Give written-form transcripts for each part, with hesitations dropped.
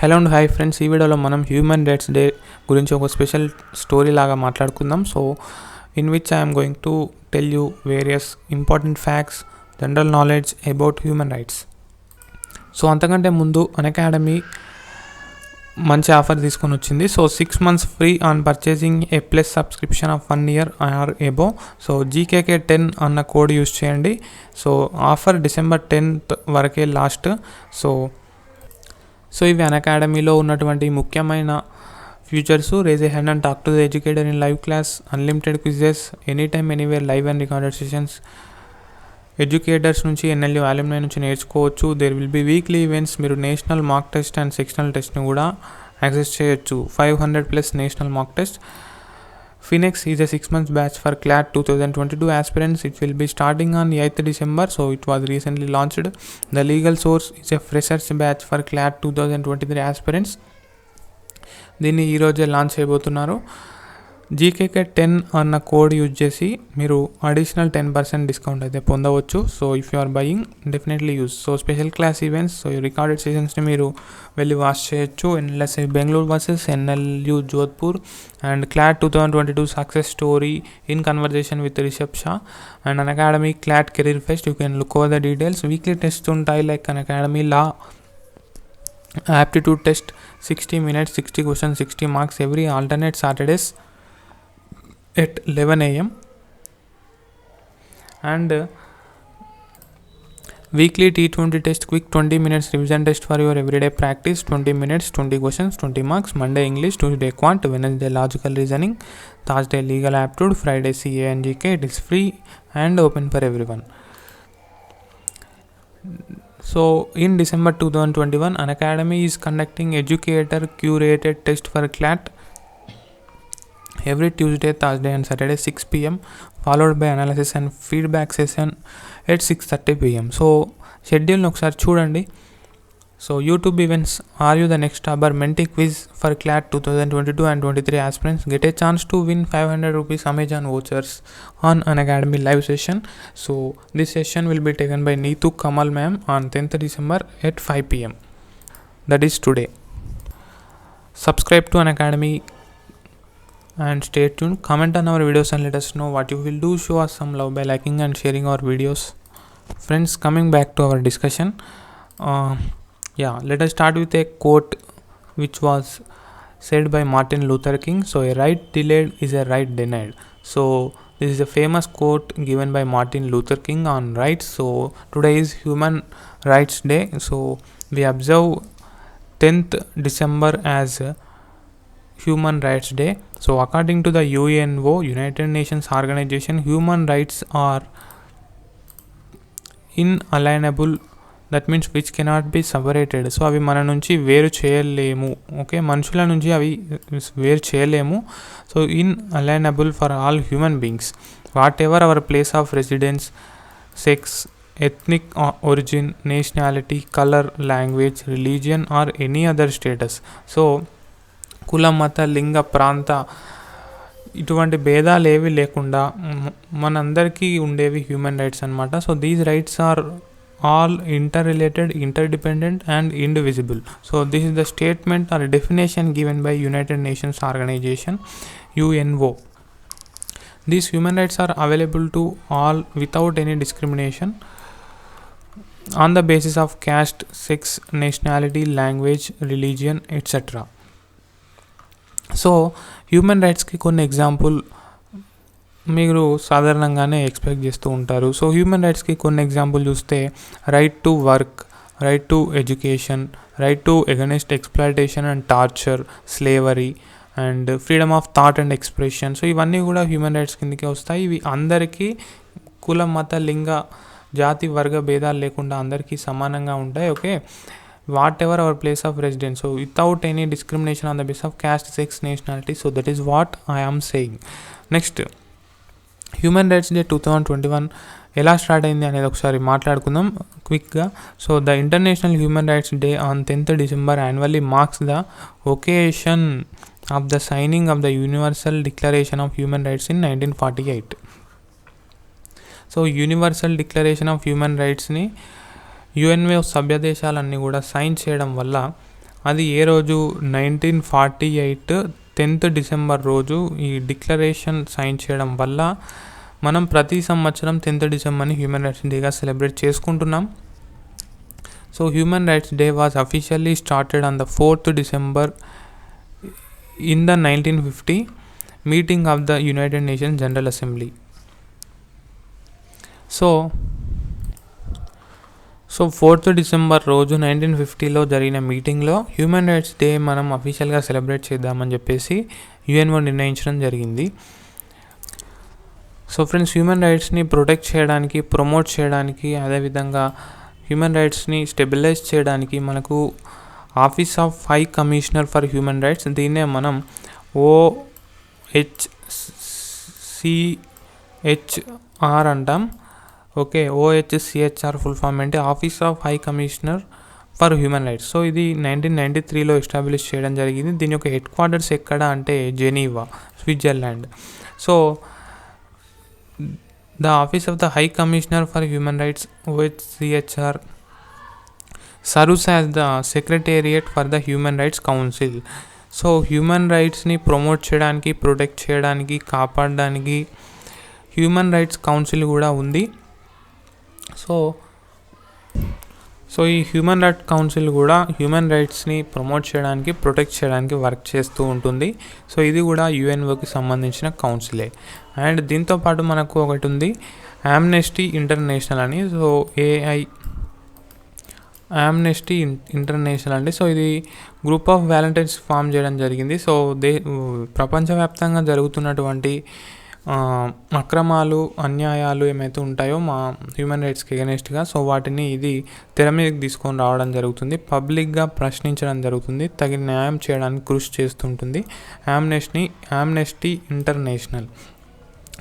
Hello and hi friends, ఈ వీడియోలో మనం హ్యూమన్ రైట్స్ డే గురించి ఒక స్పెషల్ స్టోరీ లాగా మాట్లాడుకుందాం. So in which I'm going to tell you various important facts, general knowledge about human rights. So అంతకంటే ముందు అన్అకాడమీ మంచి ఆఫర్ తీసుకొని వచ్చింది. So 6 months free on purchasing a plus subscription of 1 year or above. So GKK10 అన్న code use చేయండి. So offer December 10th వరకే last. So ఇవి అన్అకాడమీలో ఉన్నటువంటి ముఖ్యమైన features. Raise a hand and talk to the educator in live class, unlimited quizzes, any time anywhere live and recorded sessions, educators నుంచి NLU alumni నుంచి నేర్చుకోవచ్చు. There will be weekly events. మీరు national mock test and sectional టెస్ట్ని కూడా access చేయొచ్చు. 500+ national mock test. Phoenix is a 6 months batch for CLAT 2022 aspirants. It will be starting on 8th December. So it was recently launched. The legal source is a freshers batch for CLAT 2023 aspirants. దీన్ని ఈరోజే launch చేయబోతున్నారు. GKK10 అన్న code use చేసి మీరు additional 10% discount అయితే పొందవచ్చు. So if you are buying definitely use. So special class events, so recorded సెషన్స్ని మీరు వెళ్ళి వాచ్ చేయొచ్చు. NLSI Bengaluru versus NLU Jodhpur and CLAT 2022 success story in conversation with Rishabh Shah and Unacademy CLAT career fest. You can look over the details. Weekly test ఉంటాయి like Unacademy law aptitude test, 60 minutes, 60 questions, 60 marks every alternate Saturdays at 11 AM and weekly T20 test, quick 20 minutes revision test for your everyday practice, 20 minutes, 20 questions, 20 marks. Monday English, Tuesday Quant, Wednesday logical reasoning, Thursday legal aptitude, Friday CA and GK. It is free and open for everyone. So in December 2021, Unacademy is conducting educator curated test for CLAT every Tuesday, Thursday and Saturday 6 PM, followed by analysis and feedback session at 6:30 PM. So schedule ఒకసారి చూడండి. So YouTube events, are you the next Uber Menti quiz for CLAT 2022 and 23 aspirants. Get a chance to win 500 rupees Amazon vouchers on Unacademy live session. So this session will be taken by Neetu Kamal ma'am on 10th December at 5 PM. That is today. Subscribe to Unacademy and stay tuned. Comment on our videos and let us know what you will do. Show us some love by liking and sharing our videos. Friends, coming back to our discussion, let us start with a quote which was said by Martin Luther King. So a right delayed is a right denied. So this is a famous quote given by Martin Luther King on rights. So today is Human Rights Day. So we observe 10th December as Human Rights Day. So according to the UNO, United Nations Organization, human rights are inalienable. That means which cannot be separated. So అవి మన నుంచి వేరు చేయలేము. Okay, మనుషుల నుంచి అవి వేరు చేయలేము. So inalienable for all human beings, whatever our place of residence, sex, ethnic origin, nationality, colour, language, religion or any other status. So కుల, మత, లింగ, ప్రాంత ఇటువంటి భేదాలు ఏవి లేకుండా మనందరికీ ఉండేవి హ్యూమన్ రైట్స్ అన్నమాట. So these rights are all interrelated, interdependent and indivisible. So this is the statement or definition given by United Nations Organization, UNO. These human rights are available to all without any discrimination on the basis of caste, sex, nationality, language, religion, etc. So human rights ki కొన్ని example మీరు సాధారణంగానే expect చేస్తూ ఉంటారు. So human రైట్స్కి కొన్ని example చూస్తే right to work, right to education, right to against exploitation and torture, slavery and freedom of thought and expression. So ఇవన్నీ కూడా human rights కిందకే వస్తాయి. ఇవి అందరికీ కుల, మత, లింగ, జాతి, వర్గ భేదాలు లేకుండా అందరికీ సమానంగా ఉంటాయి. Okay, whatever our place of residence, so without any discrimination on the base of caste, sex, nationality. So that is what I am saying. Next, Human rights Day 2021 ఎలా స్టార్ట్ అయింది అనేది ఒకసారి మాట్లాడుకుందాం క్విక్గా. So the International Human rights Day on 10th December annually marks the occasion of the signing of the Universal Declaration of human rights in 1948. So Universal Declaration of human రైట్స్ని UNO సభ్య దేశాలన్నీ కూడా sign చేయడం వల్ల అది ఏ రోజు 1948 10th December రోజు ఈ declaration sign చేయడం వల్ల మనం ప్రతి సంవత్సరం 10th డిసెంబర్ని హ్యూమన్ రైట్స్ డేగా సెలబ్రేట్ చేసుకుంటున్నాం. So human rights day was officially started on the 4th December in the 1950 meeting of the United Nations General Assembly. So 4th December రోజు 1950లో జరిగిన మీటింగ్లో హ్యూమన్ రైట్స్ డే మనం అఫీషియల్గా సెలబ్రేట్ చేద్దామని చెప్పేసి UNO నిర్ణయించడం జరిగింది. సో ఫ్రెండ్స్, హ్యూమన్ రైట్స్ని ప్రొటెక్ట్ చేయడానికి, ప్రమోట్ చేయడానికి, అదేవిధంగా హ్యూమన్ రైట్స్ని స్టెబిలైజ్ చేయడానికి మనకు office of high commissioner for human rights, దీన్నే మనం OHCHR అంటాం. ఓకే, OHCHR ఫుల్ ఫామ్ అంటే office of high commissioner for human rights. So ఇది 1993లో ఎస్టాబ్లిష్ చేయడం జరిగింది. దీని యొక్క హెడ్ క్వార్టర్స్ ఎక్కడ అంటే Geneva, Switzerland. So the office of the high commissioner for human rights OHCHR serves as the secretariat for the human rights council. So human రైట్స్ని promote చేయడానికి, protect చేయడానికి, కాపాడడానికి హ్యూమన్ రైట్స్ కౌన్సిల్ కూడా ఉంది. So ఈ human rights council కూడా human రైట్స్ని promote చేయడానికి, ప్రొటెక్ట్ చేయడానికి వర్క్ చేస్తూ ఉంటుంది. సో ఇది కూడా యుఎన్ఓకి సంబంధించిన కౌన్సిలే. అండ్ దీంతోపాటు మనకు ఒకటి ఉంది ఆమ్నెస్టీ ఇంటర్నేషనల్ అని. సో ఆమ్నెస్టీ ఇంటర్నేషనల్ అండి. సో ఇది గ్రూప్ ఆఫ్ వాలంటీర్స్ ఫామ్ చేయడం జరిగింది. సో ప్రపంచవ్యాప్తంగా జరుగుతున్నటువంటి అక్రమాలు, అన్యాయాలు ఏమైతే ఉంటాయో మా హ్యూమన్ రైట్స్కి ఎగనెస్ట్గా, సో వాటిని ఇది తెర మీదకి తీసుకొని రావడం జరుగుతుంది, పబ్లిక్గా ప్రశ్నించడం జరుగుతుంది, తగిన న్యాయం చేయడానికి కృషి చేస్తుంటుంది ఆమ్నెస్టీ ఇంటర్నేషనల్.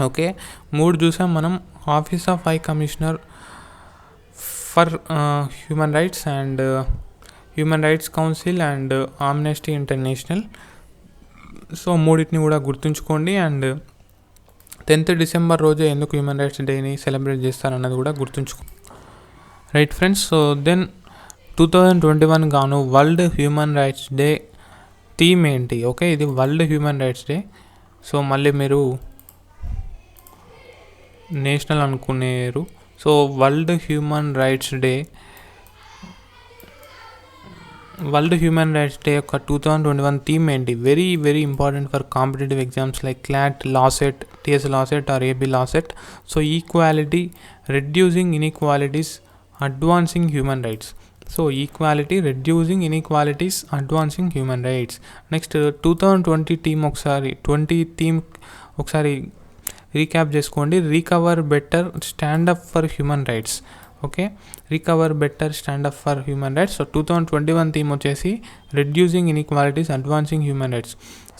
ఓకే, 3 చూసాం మనం. Office of high commissioner for human rights and human rights council and amnesty international. So మూడింటిని కూడా గుర్తుంచుకోండి. అండ్ 10th December రోజు ఎందుకు హ్యూమన్ రైట్స్ డేని సెలబ్రేట్ చేస్తారన్నది కూడా గుర్తుంచుకో. రైట్ ఫ్రెండ్స్, సో దెన్ 2021 గాను world human rights day theme ఏంటి? ఓకే, ఇది world human rights day. So మళ్ళీ మీరు నేషనల్ అనుకునేరు. So world human rights day యొక్క 2021 థీమ్ ఏంటి? Very very important for competitive exams like CLAT, LAWCET, TS LAWCET or AP LAWCET. So equality, reducing inequalities, advancing human rights. So equality, reducing inequalities, advancing human rights. Next 2020 theme ఒకసారి recap చేసుకోండి. Recover better, stand up for human rights. Okay, recover better, stand up for human rights. So 2021 theme వచ్చేసి reducing inequalities, advancing human rights.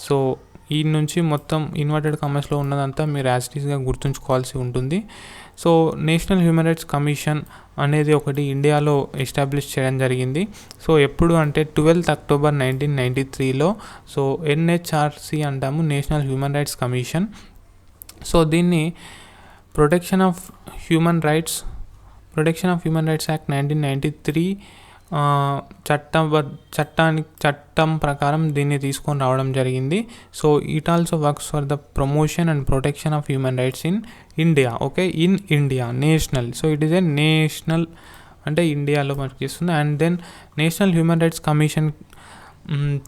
So ఈ నుంచి మొత్తం inverted కామర్స్లో ఉన్నదంతా మీరు యాజిటీస్గా గుర్తుంచుకోవాల్సి ఉంటుంది. So national human rights commission అనేది ఒకటి ఇండియాలో ఎస్టాబ్లిష్ చేయడం జరిగింది. సో ఎప్పుడు అంటే 12th October 1993లో. సో NHRC అంటాము, national human rights commission. So దీన్ని protection of human rights act 1993 చట్టం ప్రకారం దీన్ని తీసుకొని రావడం జరిగింది. So it also works for the promotion and protection of human rights in India. Okay, in India national. So it is a national అంటే ఇండియాలో work చేస్తుంది. And then national human rights commission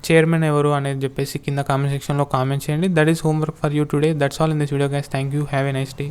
chairman ఎవరు అనేది చెప్పేసి కింద comment సెక్షన్లో comment చేయండి. That is homework for you today. That's all in this video guys. Thank you. Have a nice day.